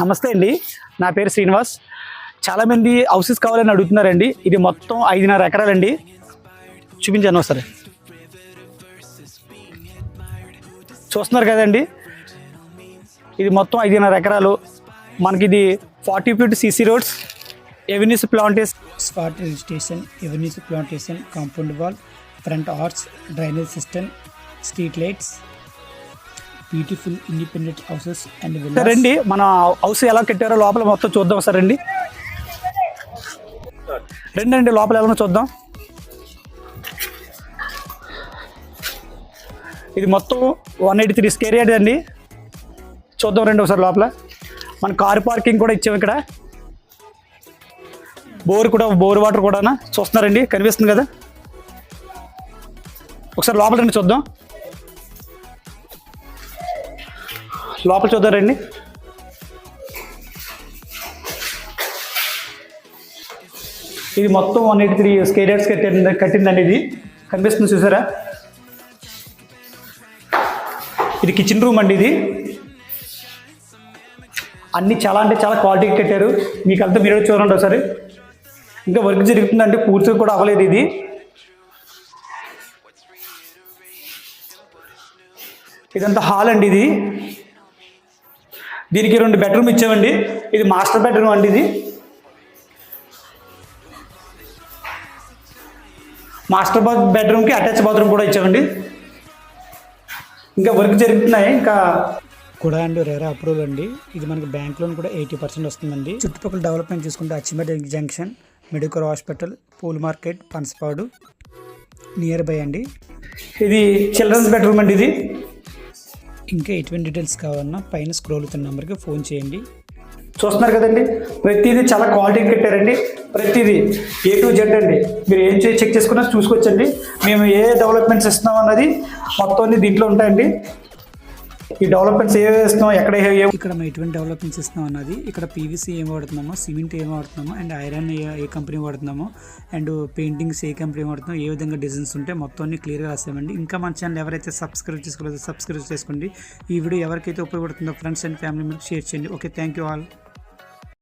నమస్తే అండి, నా పేరు శ్రీనివాస్. చాలామంది హౌసెస్ కావాలని అడుగుతున్నారండి. ఇది మొత్తం 5.5 ఎకరాలండి. చూపించాను ఒకసారి. చూస్తున్నారు కదండి, ఇది మొత్తం 5.5 ఎకరాలు. మనకి ఇది 40 feet CC roads, avenues plantation, spot registration, avenues plantation, compound wall, front arch, drainage system, street lights, beautiful independent houses and villas. రండి, మన హౌస్ ఎలా కట్టారో లోపల మొత్తం చూద్దాం సార్. రండి రండి లోపల ఎలా చూద్దాం. ఇది మొత్తం 183 square యార్డ్ అండి. చూద్దాం రండి ఒకసారి లోపల. మన కార్ పార్కింగ్ కూడా ఇచ్చాము ఇక్కడ. బోర్ వాటర్ కూడా చూస్తున్నారండి, కనిపిస్తుంది కదా. ఒకసారి లోపల రండి చూద్దాం. లోపల చూద్దాం రండి. ఇది మొత్తం 183 square yards కట్టిందండి. ఇది కనిపిస్తుంది చూసారా. ఇది కిచెన్ రూమ్ అండి. ఇది అన్నీ చాలా అంటే చాలా క్వాలిటీగా కట్టారు. మీకు అంతా మీరు చూడండి ఒకసారి. ఇంకా వర్క్ జరుగుతుందంటే పూర్తిగా కూడా అవ్వలేదు. ఇది ఇదంతా హాల్ అండి. ఇది దీనికి 2 బెడ్రూమ్ ఇచ్చామండి. ఇది మాస్టర్ బెడ్రూమ్ అండి. ఇది మాస్టర్ బెడ్రూమ్కి అటాచ్ బాత్రూమ్ కూడా ఇచ్చామండి. ఇంకా వర్క్ జరుగుతున్నాయి. ఇంకా కూడా అండ్ రేరా అప్రూవల్ అండి. ఇది మనకి బ్యాంక్ లోన్ కూడా 80% వస్తుందండి. చుట్టుపక్కల డెవలప్మెంట్ చూసుకుంటే అచ్చిమేట్ జంక్షన్, మెడికల్ హాస్పిటల్, పూల్ మార్కెట్, పనసపాడు నియర్ బై అండి. ఇది చిల్డ్రన్స్ బెడ్రూమ్ అండి. ఇది ఇంకా ఎటువంటి డీటెయిల్స్ కావాలన్నా పైన స్క్రోల్ అవుతున్న నెంబర్కి ఫోన్ చేయండి. చూస్తున్నారు కదండి, ప్రతిదీ చాలా క్వాలిటీగా కట్టారండి. ప్రతిదీ A to Z అండి. మీరు ఏం చెక్ చేసుకున్నా చూసుకోవచ్చండి. మేము ఏ డెవలప్మెంట్స్ ఇస్తున్నాం అన్నది మొత్తం అన్ని దీంట్లో ఉంటాయండి. ఈ డెవలప్మెంట్స్ ఏ ఇస్తున్నాం, ఎక్కడ ఇక్కడ మేము ఎటువంటి డెవలప్మెంట్స్ ఇస్తున్నాం అన్నది, ఇక్కడ PVC ఏం వాడుతున్నామో, సిమెంట్ ఏం వాడుతున్నామో, అండ్ ఐరన్ ఏ కంపెనీ వాడుతున్నామో, అండ్ పెయింటింగ్స్ ఏ కంపెనీ వాడుతున్నామో, ఏ విధంగా డిజైన్స్ ఉంటే మొత్తం అన్ని క్లియర్గా రాసామండి. ఇంకా మన ఛానల్ ఎవరైతే సబ్స్క్రైబ్ చేసుకోలేదో సబ్స్క్రైబ్ చేసుకోండి. ఈ వీడియో ఎవరికైతే ఉపయోగపడుతుందో friends and family members share చేయండి. Okay, thank you all.